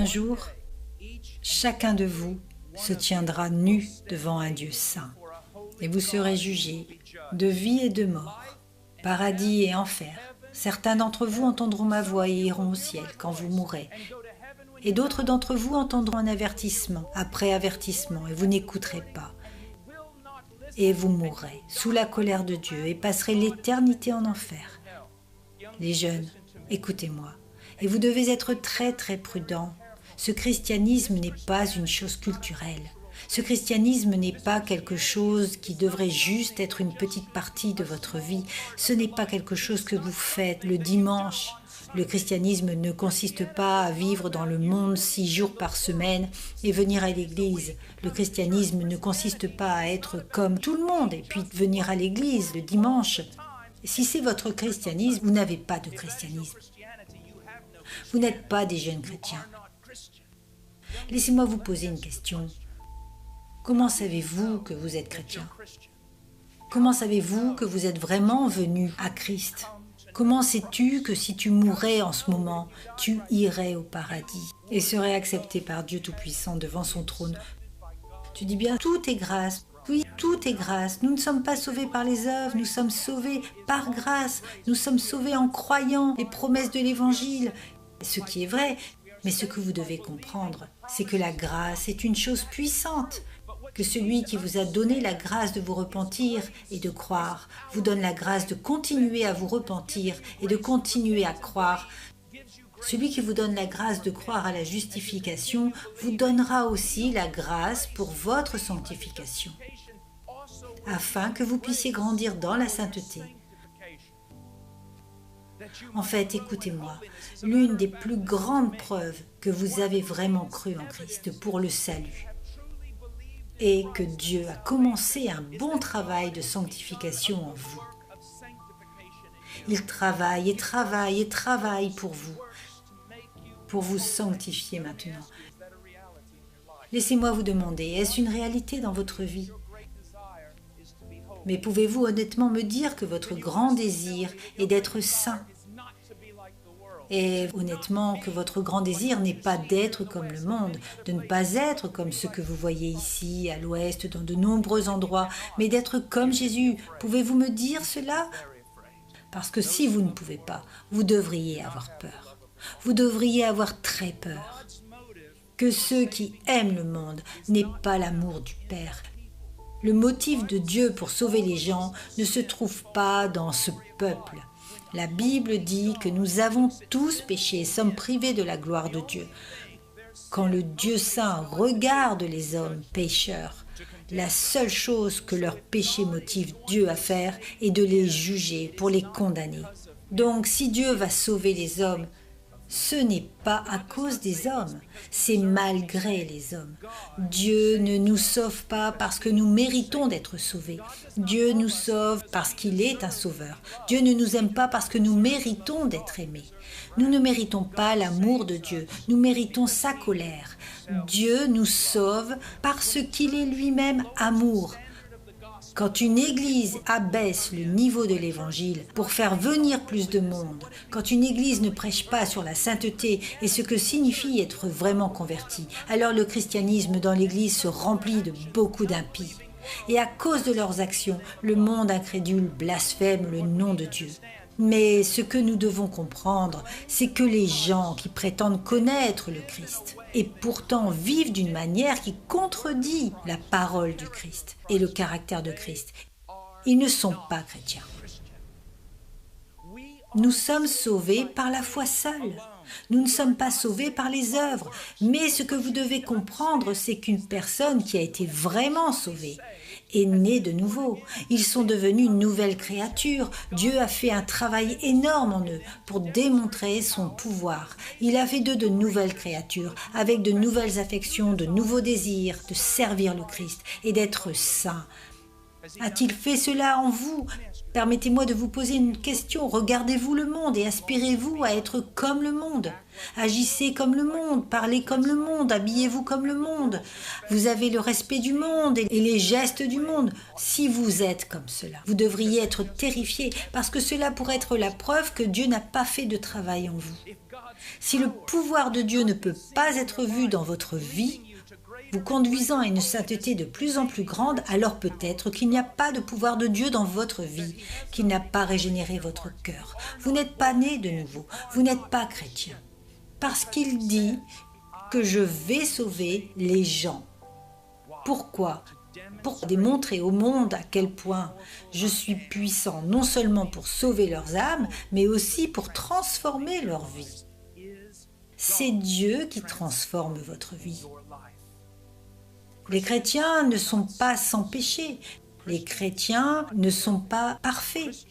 Un jour, chacun de vous se tiendra nu devant un Dieu saint, et vous serez jugés de vie et de mort, paradis et enfer. Certains d'entre vous entendront ma voix et iront au ciel quand vous mourrez. Et d'autres d'entre vous entendront un avertissement après avertissement, et vous n'écouterez pas. Et vous mourrez sous la colère de Dieu et passerez l'éternité en enfer. Les jeunes, écoutez-moi, et vous devez être très très prudents. Ce christianisme n'est pas une chose culturelle. Ce christianisme n'est pas quelque chose qui devrait juste être une petite partie de votre vie. Ce n'est pas quelque chose que vous faites le dimanche. Le christianisme ne consiste pas à vivre dans le monde 6 jours par semaine et venir à l'église. Le christianisme ne consiste pas à être comme tout le monde et puis venir à l'église le dimanche. Si c'est votre christianisme, vous n'avez pas de christianisme. Vous n'êtes pas des jeunes chrétiens. Laissez-moi vous poser une question. Comment savez-vous que vous êtes chrétien? Comment savez-vous que vous êtes vraiment venu à Christ? Comment sais-tu que si tu mourais en ce moment, tu irais au paradis et serais accepté par Dieu Tout-Puissant devant son trône? Tu dis bien, tout est grâce. Oui, tout est grâce. Nous ne sommes pas sauvés par les œuvres, nous sommes sauvés par grâce. Nous sommes sauvés en croyant les promesses de l'Évangile. Ce qui est vrai, mais ce que vous devez comprendre, c'est que la grâce est une chose puissante. Que celui qui vous a donné la grâce de vous repentir et de croire vous donne la grâce de continuer à vous repentir et de continuer à croire. Celui qui vous donne la grâce de croire à la justification vous donnera aussi la grâce pour votre sanctification, afin que vous puissiez grandir dans la sainteté. En fait, écoutez-moi, l'une des plus grandes preuves que vous avez vraiment cru en Christ pour le salut, et que Dieu a commencé un bon travail de sanctification en vous. Il travaille et travaille et travaille pour vous sanctifier maintenant. Laissez-moi vous demander, est-ce une réalité dans votre vie? Mais pouvez-vous honnêtement me dire que votre grand désir est d'être saint? Et honnêtement, que votre grand désir n'est pas d'être comme le monde, de ne pas être comme ce que vous voyez ici, à l'ouest, dans de nombreux endroits, mais d'être comme Jésus. Pouvez-vous me dire cela? Parce que si vous ne pouvez pas, vous devriez avoir peur. Vous devriez avoir très peur. Que ceux qui aiment le monde n'aient pas l'amour du Père. Le motif de Dieu pour sauver les gens ne se trouve pas dans ce peuple. La Bible dit que nous avons tous péché et sommes privés de la gloire de Dieu. Quand le Dieu saint regarde les hommes pécheurs, la seule chose que leur péché motive Dieu à faire est de les juger pour les condamner. Donc si Dieu va sauver les hommes, ce n'est pas à cause des hommes, c'est malgré les hommes. Dieu ne nous sauve pas parce que nous méritons d'être sauvés. Dieu nous sauve parce qu'il est un sauveur. Dieu ne nous aime pas parce que nous méritons d'être aimés. Nous ne méritons pas l'amour de Dieu, nous méritons sa colère. Dieu nous sauve parce qu'il est lui-même amour. Quand une église abaisse le niveau de l'évangile pour faire venir plus de monde, quand une église ne prêche pas sur la sainteté et ce que signifie être vraiment converti, alors le christianisme dans l'église se remplit de beaucoup d'impies. Et à cause de leurs actions, le monde incrédule blasphème le nom de Dieu. Mais ce que nous devons comprendre, c'est que les gens qui prétendent connaître le Christ et pourtant vivent d'une manière qui contredit la parole du Christ et le caractère de Christ, ils ne sont pas chrétiens. Nous sommes sauvés par la foi seule. Nous ne sommes pas sauvés par les œuvres. Mais ce que vous devez comprendre, c'est qu'une personne qui a été vraiment sauvée est née de nouveau. Ils sont devenus une nouvelle créature. Dieu a fait un travail énorme en eux pour démontrer son pouvoir. Il a fait d'eux de nouvelles créatures, avec de nouvelles affections, de nouveaux désirs, de servir le Christ et d'être saints. A-t-il fait cela en vous? Permettez-moi de vous poser une question. Regardez-vous le monde et aspirez-vous à être comme le monde? Agissez comme le monde, parlez comme le monde, habillez-vous comme le monde. Vous avez le respect du monde et les gestes du monde. Si vous êtes comme cela, vous devriez être terrifié parce que cela pourrait être la preuve que Dieu n'a pas fait de travail en vous. Si le pouvoir de Dieu ne peut pas être vu dans votre vie, vous conduisant à une sainteté de plus en plus grande, alors peut-être qu'il n'y a pas de pouvoir de Dieu dans votre vie, qu'il n'a pas régénéré votre cœur. Vous n'êtes pas né de nouveau, vous n'êtes pas chrétien. Parce qu'il dit que je vais sauver les gens. Pourquoi ? Pour démontrer au monde à quel point je suis puissant, non seulement pour sauver leurs âmes, mais aussi pour transformer leur vie. C'est Dieu qui transforme votre vie. Les chrétiens ne sont pas sans péché. Les chrétiens ne sont pas parfaits.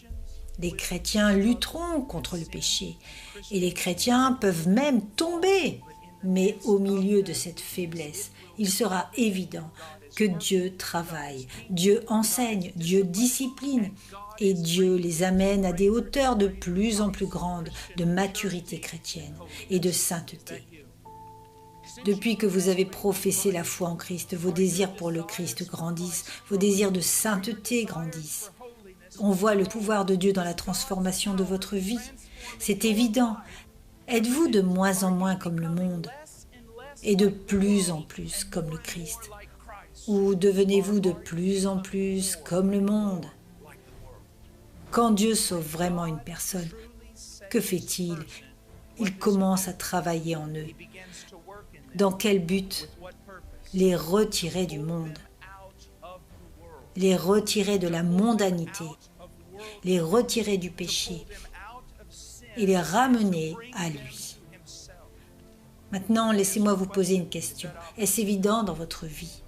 Les chrétiens lutteront contre le péché. Et les chrétiens peuvent même tomber. Mais au milieu de cette faiblesse, il sera évident que Dieu travaille, Dieu enseigne, Dieu discipline. Et Dieu les amène à des hauteurs de plus en plus grandes de maturité chrétienne et de sainteté. Depuis que vous avez professé la foi en Christ, vos désirs pour le Christ grandissent, vos désirs de sainteté grandissent. On voit le pouvoir de Dieu dans la transformation de votre vie. C'est évident. Êtes-vous de moins en moins comme le monde et de plus en plus comme le Christ? Ou devenez-vous de plus en plus comme le monde? Quand Dieu sauve vraiment une personne, que fait-il? Il commence à travailler en eux. Dans quel but? Les retirer du monde, les retirer de la mondanité, les retirer du péché et les ramener à lui. Maintenant, laissez-moi vous poser une question. Est-ce évident dans votre vie?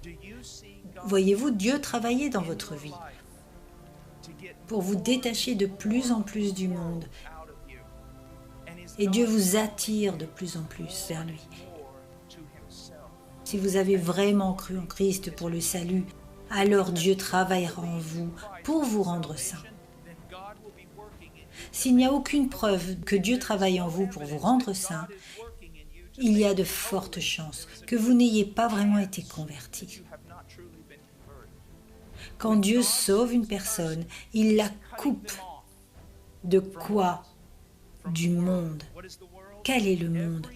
Voyez-vous Dieu travailler dans votre vie pour vous détacher de plus en plus du monde? Et Dieu vous attire de plus en plus vers lui. Si vous avez vraiment cru en Christ pour le salut, alors Dieu travaillera en vous pour vous rendre saint. S'il n'y a aucune preuve que Dieu travaille en vous pour vous rendre saint, il y a de fortes chances que vous n'ayez pas vraiment été converti. Quand Dieu sauve une personne, il la coupe. De quoi? Du monde. Quel est le monde?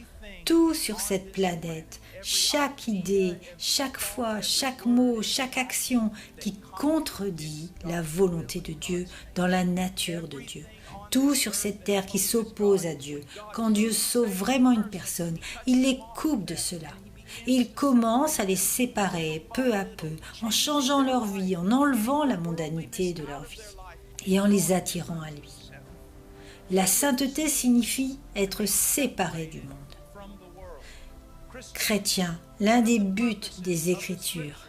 Tout sur cette planète, chaque idée, chaque foi, chaque mot, chaque action qui contredit la volonté de Dieu dans la nature de Dieu. Tout sur cette terre qui s'oppose à Dieu. Quand Dieu sauve vraiment une personne, il les coupe de cela. Et il commence à les séparer peu à peu, en changeant leur vie, en enlevant la mondanité de leur vie et en les attirant à lui. La sainteté signifie être séparé du monde. Chrétien, l'un des buts des Écritures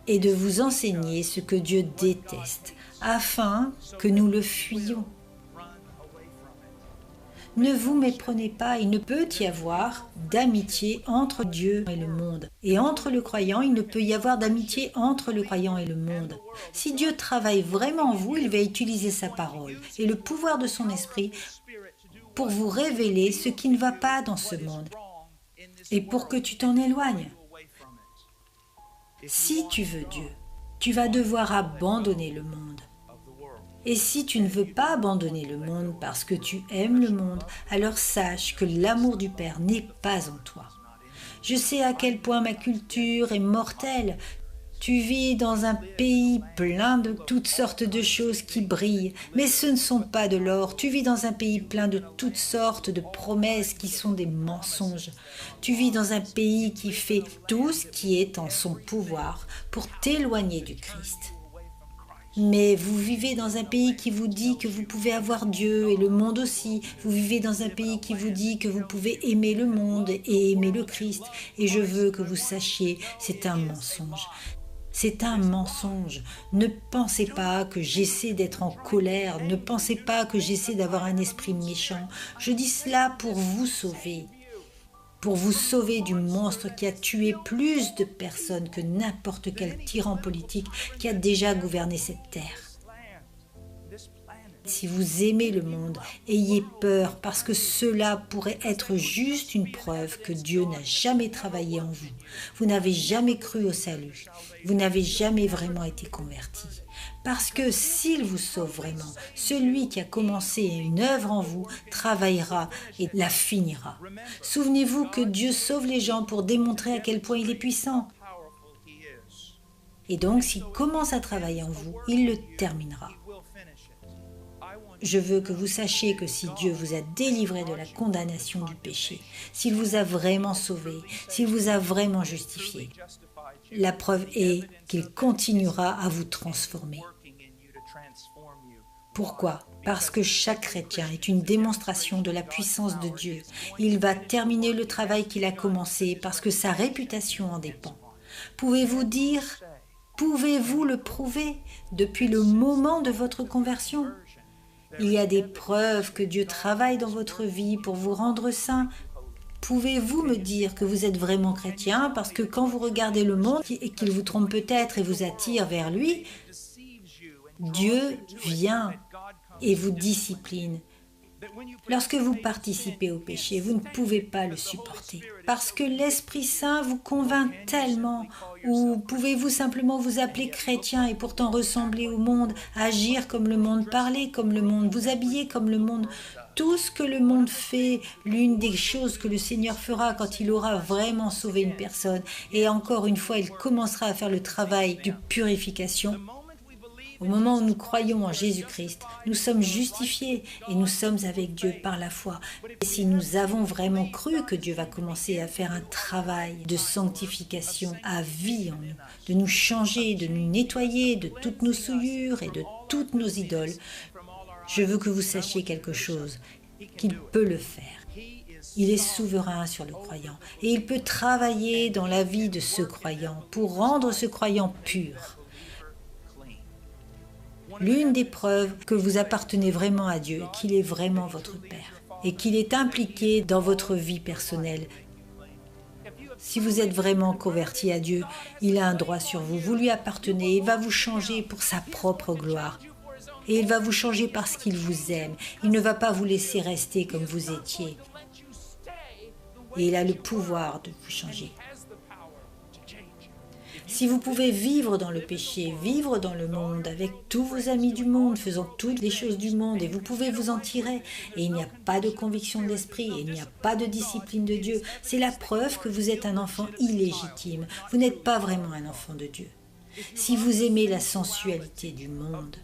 est de vous enseigner ce que Dieu déteste, afin que nous le fuyions. Ne vous méprenez pas, il ne peut y avoir d'amitié entre Dieu et le monde. Et entre le croyant, il ne peut y avoir d'amitié entre le croyant et le monde. Si Dieu travaille vraiment en vous, il va utiliser sa parole et le pouvoir de son esprit pour vous révéler ce qui ne va pas dans ce monde et pour que tu t'en éloignes. Si tu veux Dieu, tu vas devoir abandonner le monde. Et si tu ne veux pas abandonner le monde parce que tu aimes le monde, alors sache que l'amour du Père n'est pas en toi. Je sais à quel point ma culture est mortelle. Tu vis dans un pays plein de toutes sortes de choses qui brillent, mais ce ne sont pas de l'or. Tu vis dans un pays plein de toutes sortes de promesses qui sont des mensonges. Tu vis dans un pays qui fait tout ce qui est en son pouvoir pour t'éloigner du Christ. Mais vous vivez dans un pays qui vous dit que vous pouvez avoir Dieu et le monde aussi. Vous vivez dans un pays qui vous dit que vous pouvez aimer le monde et aimer le Christ. Et je veux que vous sachiez, c'est un mensonge. C'est un mensonge. Ne pensez pas que j'essaie d'être en colère. Ne pensez pas que j'essaie d'avoir un esprit méchant. Je dis cela pour vous sauver. Pour vous sauver du monstre qui a tué plus de personnes que n'importe quel tyran politique qui a déjà gouverné cette terre. Si vous aimez le monde, ayez peur parce que cela pourrait être juste une preuve que Dieu n'a jamais travaillé en vous. Vous n'avez jamais cru au salut. Vous n'avez jamais vraiment été converti. Parce que s'il vous sauve vraiment, celui qui a commencé une œuvre en vous travaillera et la finira. Souvenez-vous que Dieu sauve les gens pour démontrer à quel point il est puissant. Et donc, s'il commence à travailler en vous, il le terminera. Je veux que vous sachiez que si Dieu vous a délivré de la condamnation du péché, s'il vous a vraiment sauvé, s'il vous a vraiment justifié, la preuve est qu'il continuera à vous transformer. Pourquoi ? Parce que chaque chrétien est une démonstration de la puissance de Dieu. Il va terminer le travail qu'il a commencé parce que sa réputation en dépend. Pouvez-vous le prouver depuis le moment de votre conversion ? Il y a des preuves que Dieu travaille dans votre vie pour vous rendre saint. Pouvez-vous me dire que vous êtes vraiment chrétien parce que quand vous regardez le monde et qu'il vous trompe peut-être et vous attire vers lui, Dieu vient et vous discipline. Lorsque vous participez au péché, vous ne pouvez pas le supporter parce que l'Esprit Saint vous convainc tellement. Ou pouvez-vous simplement vous appeler chrétien et pourtant ressembler au monde, agir comme le monde, parler comme le monde, vous habiller comme le monde? Tout ce que le monde fait, l'une des choses que le Seigneur fera quand il aura vraiment sauvé une personne, et encore une fois, il commencera à faire le travail de purification. Au moment où nous croyons en Jésus-Christ, nous sommes justifiés et nous sommes avec Dieu par la foi. Et si nous avons vraiment cru que Dieu va commencer à faire un travail de sanctification à vie en nous, de nous changer, de nous nettoyer de toutes nos souillures et de toutes nos idoles, je veux que vous sachiez quelque chose, qu'il peut le faire. Il est souverain sur le croyant et il peut travailler dans la vie de ce croyant pour rendre ce croyant pur. L'une des preuves que vous appartenez vraiment à Dieu, qu'il est vraiment votre Père et qu'il est impliqué dans votre vie personnelle. Si vous êtes vraiment converti à Dieu, il a un droit sur vous, vous lui appartenez, il va vous changer pour sa propre gloire. Et il va vous changer parce qu'il vous aime. Il ne va pas vous laisser rester comme vous étiez. Et il a le pouvoir de vous changer. Si vous pouvez vivre dans le péché, vivre dans le monde, avec tous vos amis du monde, faisant toutes les choses du monde, et vous pouvez vous en tirer, et il n'y a pas de conviction de l'esprit, et il n'y a pas de discipline de Dieu, c'est la preuve que vous êtes un enfant illégitime. Vous n'êtes pas vraiment un enfant de Dieu. Si vous aimez la sensualité du monde,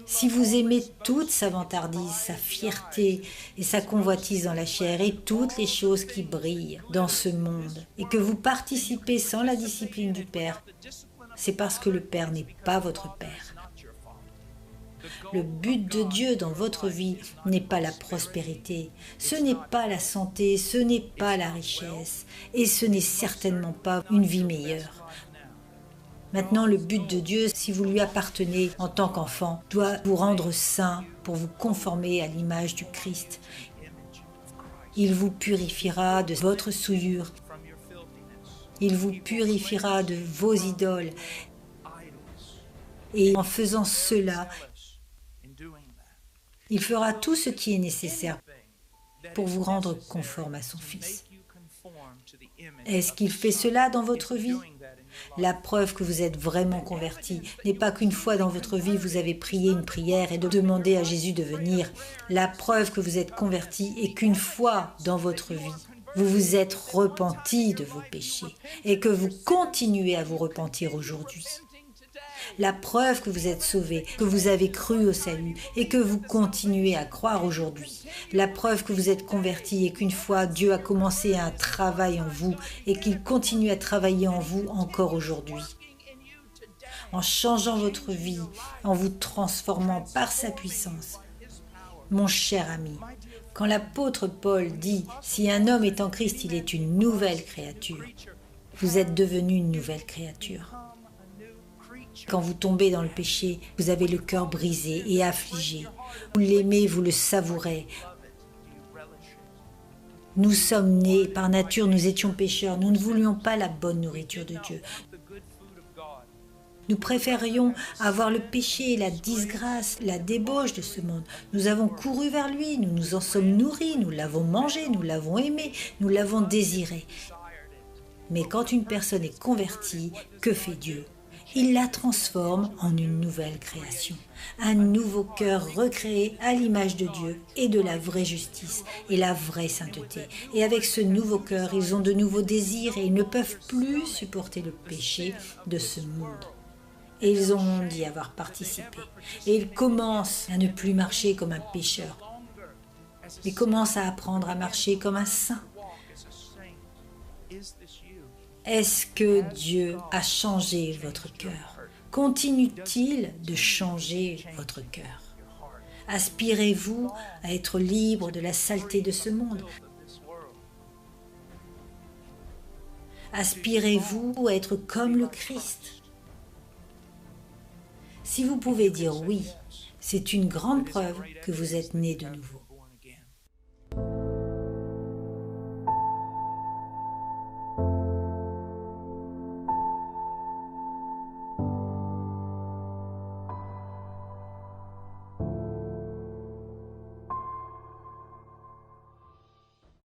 si vous aimez toute sa vantardise, sa fierté et sa convoitise dans la chair et toutes les choses qui brillent dans ce monde, et que vous participez sans la discipline du Père, c'est parce que le Père n'est pas votre Père. Le but de Dieu dans votre vie n'est pas la prospérité, ce n'est pas la santé, ce n'est pas la richesse, et ce n'est certainement pas une vie meilleure. Maintenant, le but de Dieu, si vous lui appartenez en tant qu'enfant, doit vous rendre saint pour vous conformer à l'image du Christ. Il vous purifiera de votre souillure. Il vous purifiera de vos idoles. Et en faisant cela, il fera tout ce qui est nécessaire pour vous rendre conforme à son Fils. Est-ce qu'il fait cela dans votre vie ? La preuve que vous êtes vraiment converti n'est pas qu'une fois dans votre vie vous avez prié une prière et demandé à Jésus de venir. La preuve que vous êtes converti est qu'une fois dans votre vie, vous vous êtes repenti de vos péchés et que vous continuez à vous repentir aujourd'hui. La preuve que vous êtes sauvé, que vous avez cru au salut et que vous continuez à croire aujourd'hui. La preuve que vous êtes converti et qu'une fois Dieu a commencé un travail en vous et qu'il continue à travailler en vous encore aujourd'hui. En changeant votre vie, en vous transformant par sa puissance. Mon cher ami, quand l'apôtre Paul dit « Si un homme est en Christ, il est une nouvelle créature », vous êtes devenu une nouvelle créature. Quand vous tombez dans le péché, vous avez le cœur brisé et affligé. Vous l'aimez, vous le savourez. Nous sommes nés, par nature, nous étions pécheurs. Nous ne voulions pas la bonne nourriture de Dieu. Nous préférions avoir le péché, la disgrâce, la débauche de ce monde. Nous avons couru vers lui, nous nous en sommes nourris, nous l'avons mangé, nous l'avons aimé, nous l'avons désiré. Mais quand une personne est convertie, que fait Dieu? Il la transforme en une nouvelle création, un nouveau cœur recréé à l'image de Dieu et de la vraie justice et la vraie sainteté. Et avec ce nouveau cœur, ils ont de nouveaux désirs et ils ne peuvent plus supporter le péché de ce monde. Et ils ont honte d'y avoir participé. Et ils commencent à ne plus marcher comme un pécheur, mais commencent à apprendre à marcher comme un saint. Est-ce que Dieu a changé votre cœur? Continue-t-il de changer votre cœur? Aspirez-vous à être libre de la saleté de ce monde? Aspirez-vous à être comme le Christ? Si vous pouvez dire oui, c'est une grande preuve que vous êtes né de nouveau.